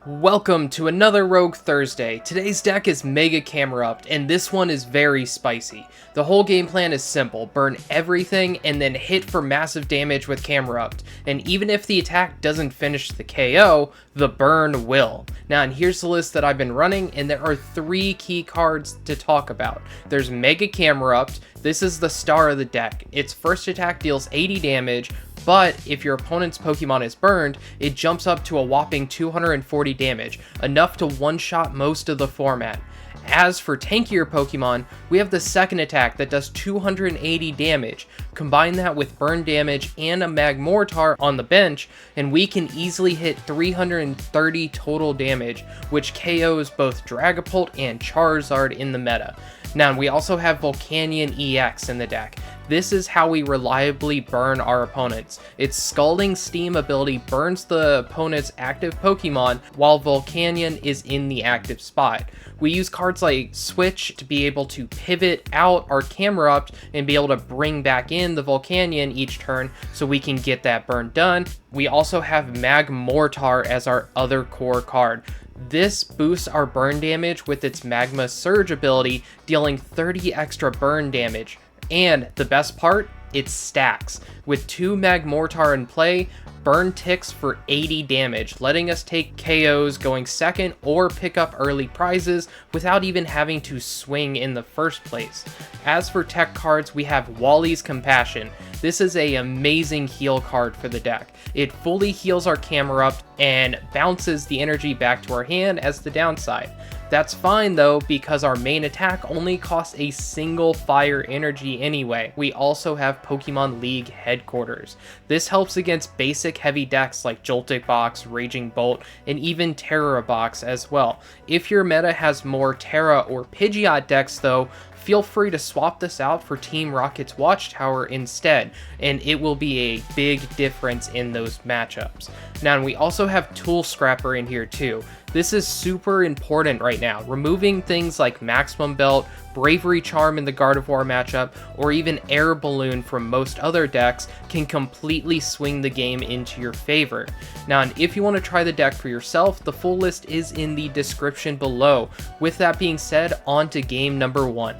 Welcome to another Rogue Thursday. Today's deck is Mega Camerupt, and this one is very spicy. The whole game plan is simple: burn everything and then hit for massive damage with Camerupt, and even if the attack doesn't finish the KO, the burn will. Now, and here's the list that I've been running, and there are 3 key cards to talk about. There's Mega Camerupt. This is the star of the deck. Its first attack deals 80 damage, but if your opponent's Pokemon is burned, it jumps up to a whopping 240 damage, enough to one-shot most of the format. As for tankier Pokemon, we have the second attack that does 280 damage. Combine that with burn damage and a Magmortar on the bench, and we can easily hit 330 total damage, which KOs both Dragapult and Charizard in the meta. Now, we also have Volcanion EX in the deck. This is how we reliably burn our opponents. Its Scalding Steam ability burns the opponent's active Pokemon while Volcanion is in the active spot. We use cards like Switch to be able to pivot out our Camerupt and be able to bring back in the Volcanion each turn so we can get that burn done. We also have Magmortar as our other core card. This boosts our burn damage with its Magma Surge ability, dealing 30 extra burn damage. And the best part, it stacks. With 2 Magmortar in play, burn ticks for 80 damage, letting us take KOs going second or pick up early prizes without even having to swing in the first place. As for tech cards, we have Wally's Compassion. This is an amazing heal card for the deck. It fully heals our Camerupt and bounces the energy back to our hand as the downside. That's fine though, because our main attack only costs a single Fire Energy anyway. We also have Pokemon League Headquarters. This helps against basic heavy decks like Joltik Box, Raging Bolt, and even Terra Box as well. If your meta has more Terra or Pidgeot decks though, feel free to swap this out for Team Rocket's Watchtower instead, and it will be a big difference in those matchups. Now, we also have Tool Scrapper in here too. This is super important right now. Removing things like Maximum Belt, Bravery Charm in the Gardevoir matchup, or even Air Balloon from most other decks can completely swing the game into your favor. Now, and if you want to try the deck for yourself, the full list is in the description below. With that being said, on to game number 1.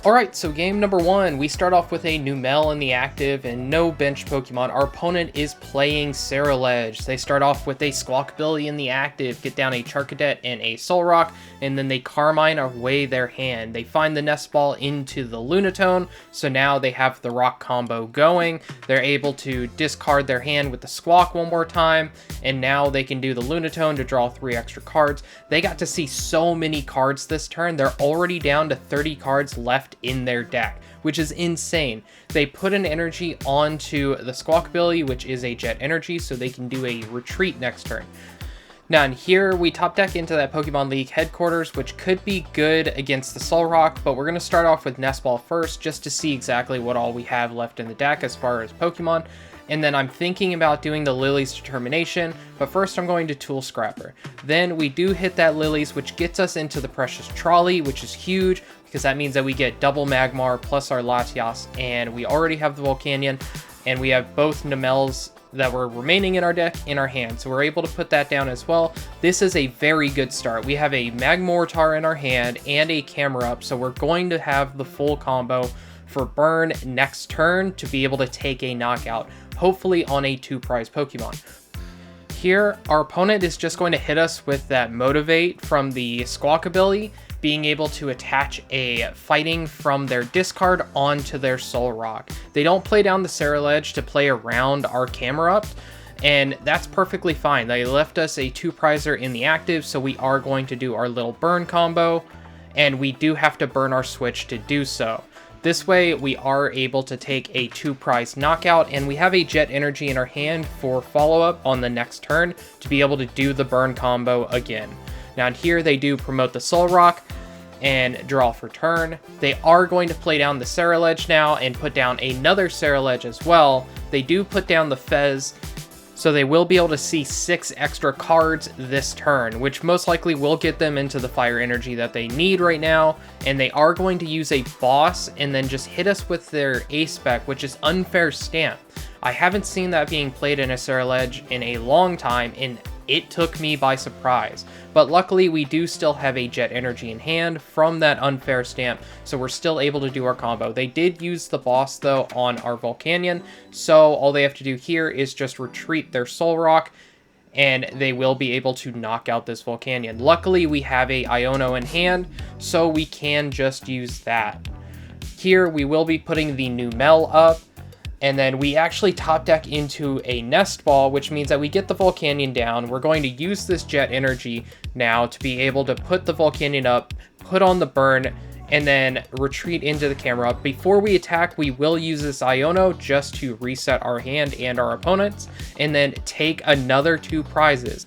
Alright, so game number 1, we start off with a Numel in the active and no bench Pokemon. Our opponent is playing Ceruledge. They start off with a Squawkabilly in the active, get down a Charcadet and a Solrock, and then they Carmine away their hand. They find the Nest Ball into the Lunatone, so now they have the Rock combo going. They're able to discard their hand with the Squawk one more time, and now they can do the Lunatone to draw 3 extra cards. They got to see so many cards this turn. They're already down to 30 cards left in their deck, which is insane. They put an energy onto the Squawkabilly, which is a Jet Energy, so they can do a retreat next turn. Now, in here, we top deck into that Pokemon League Headquarters, which could be good against the Solrock, but we're going to start off with Nest Ball first, just to see exactly what all we have left in the deck as far as Pokemon. And then I'm thinking about doing the Lillie's Determination, but first I'm going to Tool Scrapper. Then we do hit that Lillie's, which gets us into the Precious Trolley, which is huge, because that means that we get double Magmar plus our Latias, and we already have the Volcanion, and we have both Numels that were remaining in our deck in our hand, so we're able to put that down as well. This is a very good start. We have a Magmortar in our hand and a Camerupt, so we're going to have the full combo for burn next turn to be able to take a knockout, hopefully on a 2-prize Pokemon. Here, our opponent is just going to hit us with that Motivate from the Squawkabilly, being able to attach a Fighting from their discard onto their Solrock. They don't play down the Ceruledge to play around our Camerupt, and that's perfectly fine. They left us a 2-prizer in the active, so we are going to do our little burn combo, and we do have to burn our Switch to do so. This way, we are able to take a 2-prize knockout, and we have a Jet Energy in our hand for follow-up on the next turn to be able to do the burn combo again. Now, here they do promote the Solrock and draw for turn. They are going to play down the Ceruledge now and put down another Ceruledge as well. They do put down the Fez, so they will be able to see 6 extra cards this turn, which most likely will get them into the Fire Energy that they need right now, and they are going to use a Boss and then just hit us with their A-Spec, which is Unfair Stamp. I haven't seen that being played in a Ceruledge in a long time, and it took me by surprise. But luckily, we do still have a Jet Energy in hand from that unfair stamp, so we're still able to do our combo. They did use the boss, though, on our Volcanion, so all they have to do here is just retreat their Soul Rock, and they will be able to knock out this Volcanion. Luckily, we have a Iono in hand, so we can just use that. Here, we will be putting the Numel up, and then we actually top deck into a Nest Ball, which means that we get the Volcanion down. We're going to use this Jet Energy now to be able to put the Volcanion up, put on the burn, and then retreat into the Camerupt. Before we attack, we will use this Iono just to reset our hand and our opponents, and then take another 2 prizes.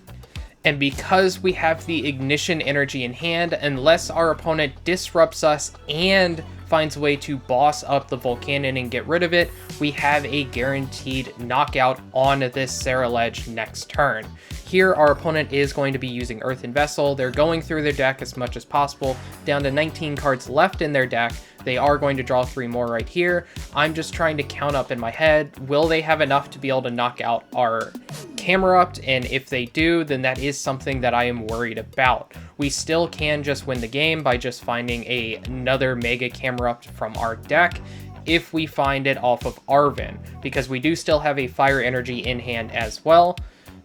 And because we have the Ignition Energy in hand, unless our opponent disrupts us and finds a way to boss up the Volcanion and get rid of it, we have a guaranteed knockout on this Ceruledge next turn. Here, our opponent is going to be using Earthen Vessel. They're going through their deck as much as possible, down to 19 cards left in their deck. They are going to draw 3 more right here. I'm just trying to count up in my head, will they have enough to be able to knock out our Camerupt? And if they do, then that is something that I am worried about. We still can just win the game by just finding another Mega Camerupt from our deck, if we find it off of Arven, because we do still have a Fire Energy in hand as well.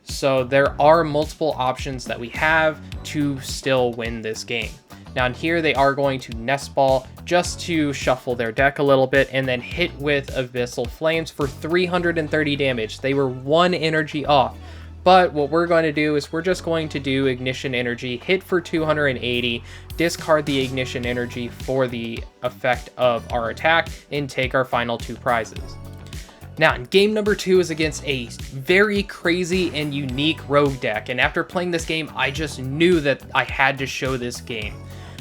So there are multiple options that we have to still win this game. Now in here, they are going to Nest Ball just to shuffle their deck a little bit, and then hit with Abyssal Flames for 330 damage. They were 1 energy off. But what we're going to do is we're just going to do Ignition Energy, hit for 280, discard the Ignition Energy for the effect of our attack, and take our final 2 prizes. Now, game number 2 is against a very crazy and unique rogue deck, and after playing this game, I just knew that I had to show this game.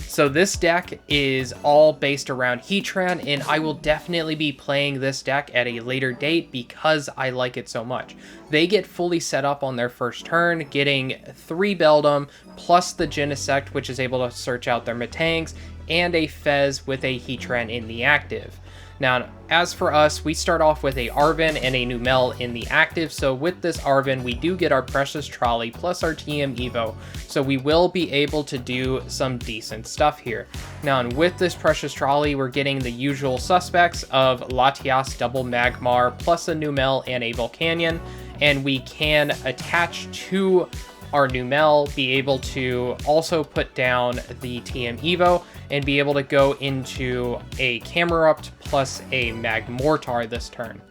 So this deck is all based around Heatran, and I will definitely be playing this deck at a later date because I like it so much. They get fully set up on their first turn, getting 3 Beldum, plus the Genesect, which is able to search out their Metangs, and a Fez with a Heatran in the active. Now, as for us, we start off with a Arven and a Numel in the active, so with this Arven, we do get our Precious Trolley plus our TM Evo, so we will be able to do some decent stuff here. Now, and with this Precious Trolley, we're getting the usual suspects of Latias double Magmar plus a Numel and a Volcanion, and we can attach to our Numel, be able to also put down the TM Evo, and be able to go into a Camerupt plus a Magmortar this turn.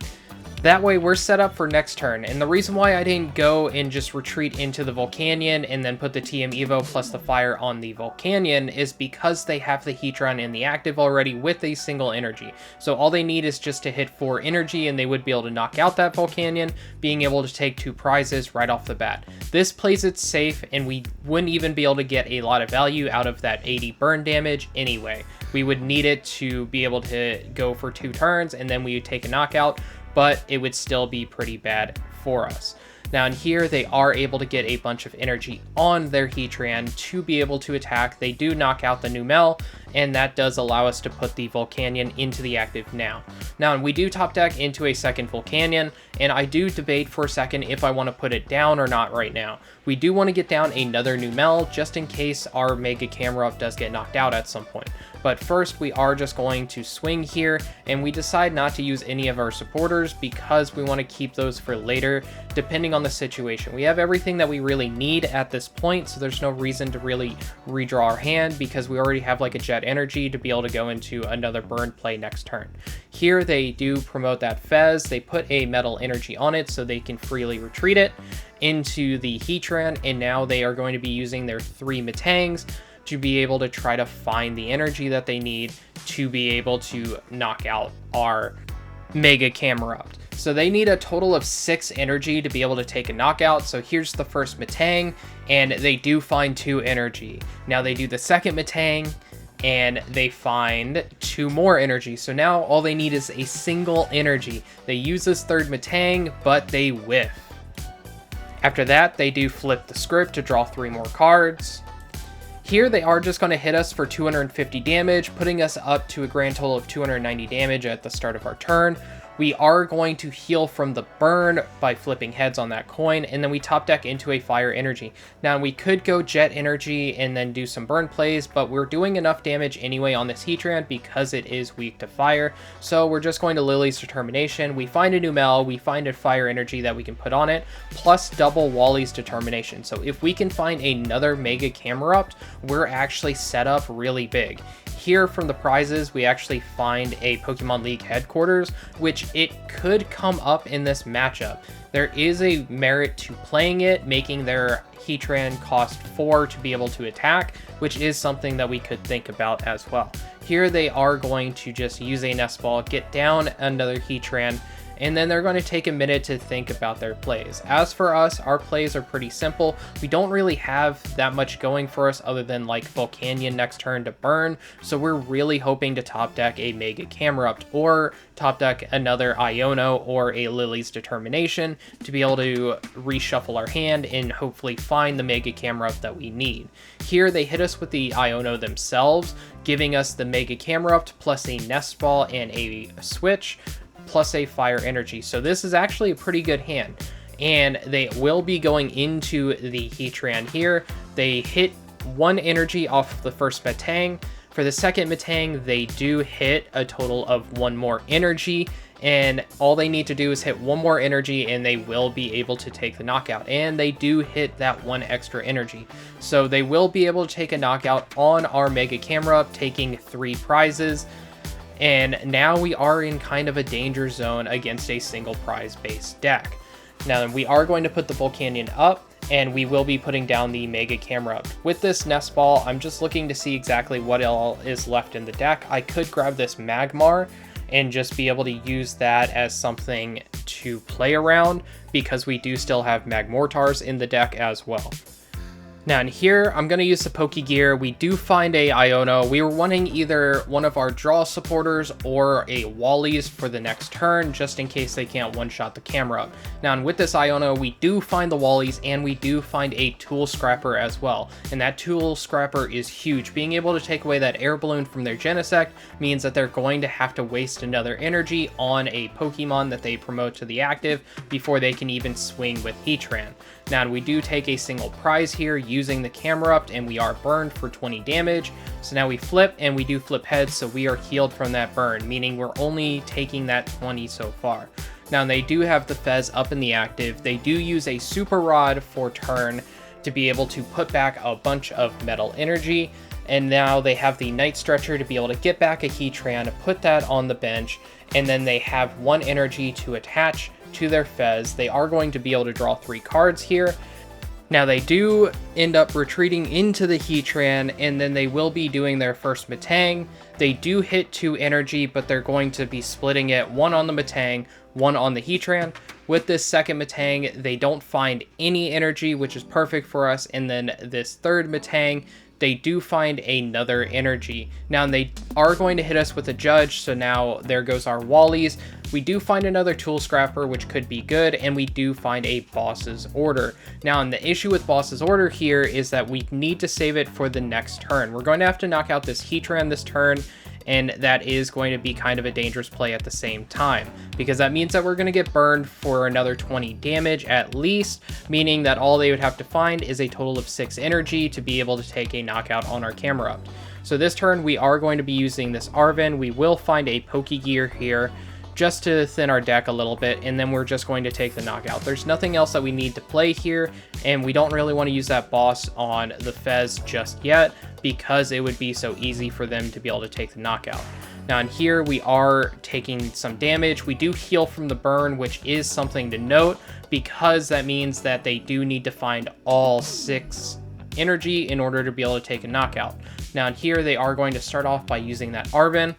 That way we're set up for next turn, and the reason why I didn't go and just retreat into the Volcanion and then put the TM Evo plus the fire on the Volcanion is because they have the Heatran in the active already with a single energy. So all they need is just to hit 4 energy and they would be able to knock out that Volcanion, being able to take 2 prizes right off the bat. This plays it safe, and we wouldn't even be able to get a lot of value out of that 80 burn damage anyway. We would need it to be able to go for 2 turns and then we would take a knockout, but it would still be pretty bad for us. Now in here, they are able to get a bunch of energy on their Heatran to be able to attack. They do knock out the Numel, and that does allow us to put the Volcanion into the active now. Now, we do top deck into a second Volcanion, and I do debate for a second if I want to put it down or not right now. We do want to get down another Numel just in case our Mega Camerupt does get knocked out at some point. But first, we are just going to swing here, and we decide not to use any of our supporters because we want to keep those for later, depending on the situation. We have everything that we really need at this point, so there's no reason to really redraw our hand because we already have like a Jet Energy to be able to go into another burn play next turn. Here, they do promote that Fez. They put a Metal Energy on it so they can freely retreat it into the Heatran, and now they are going to be using their 3 Metangs to be able to try to find the energy that they need to be able to knock out our Mega Camerupt. So they need a total of 6 energy to be able to take a knockout. So here's the first Metang, and they do find 2 energy. Now they do the second Metang, and they find 2 more energy. So now all they need is a single energy. They use this third Metang, but they whiff. After that, they do flip the script to draw 3 more cards. Here they are just going to hit us for 250 damage, putting us up to a grand total of 290 damage at the start of our turn. We are going to heal from the burn by flipping heads on that coin, and then we top deck into a Fire Energy. Now we could go Jet Energy and then do some burn plays, but we're doing enough damage anyway on this Heatran because it is weak to fire. So we're just going to Lillie's Determination. We find a Numel, we find a Fire Energy that we can put on it, plus double Wally's Determination. So if we can find another Mega Camerupt, we're actually set up really big. Here from the prizes, we actually find a Pokemon League headquarters, which it could come up in this matchup. There is a merit to playing it, making their Heatran cost 4 to be able to attack, which is something that we could think about as well. Here they are going to just use a Nest Ball, get down another Heatran, and then they're going to take a minute to think about their plays. As for us, our plays are pretty simple. We don't really have that much going for us other than like Volcanion next turn to burn, so we're really hoping to top deck a Mega Camerupt or top deck another Iono or a Lillie's Determination to be able to reshuffle our hand and hopefully find the Mega Camerupt that we need. Here they hit us with the Iono themselves, giving us the Mega Camerupt plus a Nest Ball and a Switch, plus a Fire Energy. So this is actually a pretty good hand, and they will be going into the Heatran here. They hit 1 energy off the first Metang. For the second Metang, they do hit a total of 1 more energy, and all they need to do is hit 1 more energy and they will be able to take the knockout, and they do hit that 1 extra energy. So they will be able to take a knockout on our Mega Camerupt, taking 3 prizes. And now we are in kind of a danger zone against a single prize based deck. Now we are going to put the Volcanion up, and we will be putting down the Mega Camerupt. With this Nest Ball, I'm just looking to see exactly what all is left in the deck. I could grab this Magmar and just be able to use that as something to play around, because we do still have Magmortars in the deck as well. Now in here, I'm going to use the Pokégear. We do find a Iono. We were wanting either one of our draw supporters or a Wally's for the next turn, just in case they can't one-shot the Camerupt. Now, and with this Iono, we do find the Wally's, and we do find a Tool Scrapper as well. And that Tool Scrapper is huge. Being able to take away that air balloon from their Genesect means that they're going to have to waste another energy on a Pokemon that they promote to the active before they can even swing with Heatran. Now, we do take a single prize here using the Camerupt, and we are burned for 20 damage. So now we flip, and we do flip heads, so we are healed from that burn, meaning we're only taking that 20 so far. Now, they do have the Fez up in the active. They do use a Super Rod for turn to be able to put back a bunch of metal energy. And now they have the Night Stretcher to be able to get back a Heatran, put that on the bench, and then they have 1 energy to attach to their Fez. They are going to be able to draw 3 cards here. Now they do end up retreating into the Heatran, and then they will be doing their first Metang. They do hit 2 energy, but they're going to be splitting it, 1 on the Metang, 1 on the Heatran. With this second Metang, they don't find any energy, which is perfect for us, and then this third Metang, they do find another energy. Now they are going to hit us with a Judge, so now there goes our Wally's. We do find another Tool Scrapper, which could be good, and we do find a Boss's Order. Now, and the issue with Boss's Order here is that we need to save it for the next turn. We're going to have to knock out this Heatran this turn, and that is going to be kind of a dangerous play at the same time, because that means that we're going to get burned for another 20 damage at least, meaning that all they would have to find is a total of 6 energy to be able to take a knockout on our Camerupt. So this turn we are going to be using this Arven. We will find a Pokégear here just to thin our deck a little bit, and then we're just going to take the knockout. There's nothing else that we need to play here, and we don't really want to use that boss on the Fez just yet, because it would be so easy for them to be able to take the knockout. Now in here, we are taking some damage. We do heal from the burn, which is something to note, because that means that they do need to find all 6 energy in order to be able to take a knockout. Now in here, they are going to start off by using that Arven,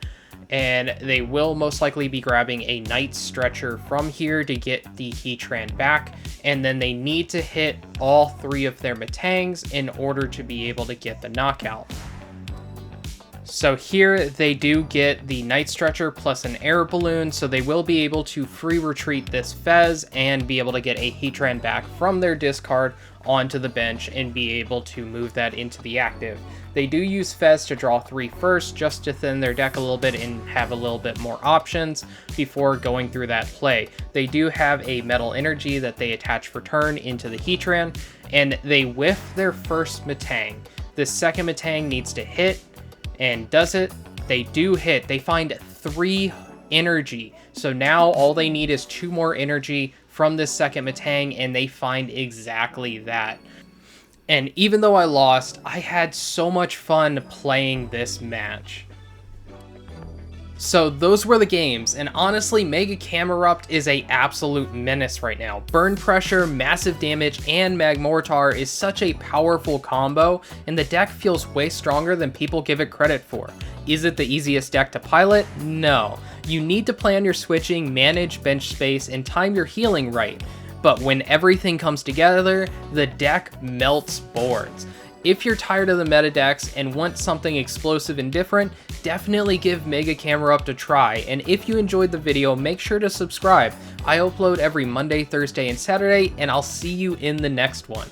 and they will most likely be grabbing a Night Stretcher from here to get the Heatran back, and then they need to hit all 3 of their Metangs in order to be able to get the knockout. So here they do get the Night Stretcher plus an air balloon, so they will be able to free retreat this Fez and be able to get a Heatran back from their discard onto the bench and be able to move that into the active. They do use Fez to draw 3 first, just to thin their deck a little bit and have a little bit more options before going through that play. They do have a Metal Energy that they attach for turn into the Heatran, and they whiff their first Metang. This second Metang needs to hit, and does it? They do hit. They find 3 energy. So now all they need is 2 more energy from this second Metang, and they find exactly that. And even though I lost, I had so much fun playing this match. So those were the games, and honestly, Mega Camerupt is a absolute menace right now. Burn Pressure, Massive Damage, and Magmortar is such a powerful combo, and the deck feels way stronger than people give it credit for. Is it the easiest deck to pilot? No. You need to plan your switching, manage bench space, and time your healing right. But when everything comes together, the deck melts boards. If you're tired of the meta decks and want something explosive and different, definitely give Mega Camerupt a try, and if you enjoyed the video, make sure to subscribe. I upload every Monday, Thursday, and Saturday, and I'll see you in the next one.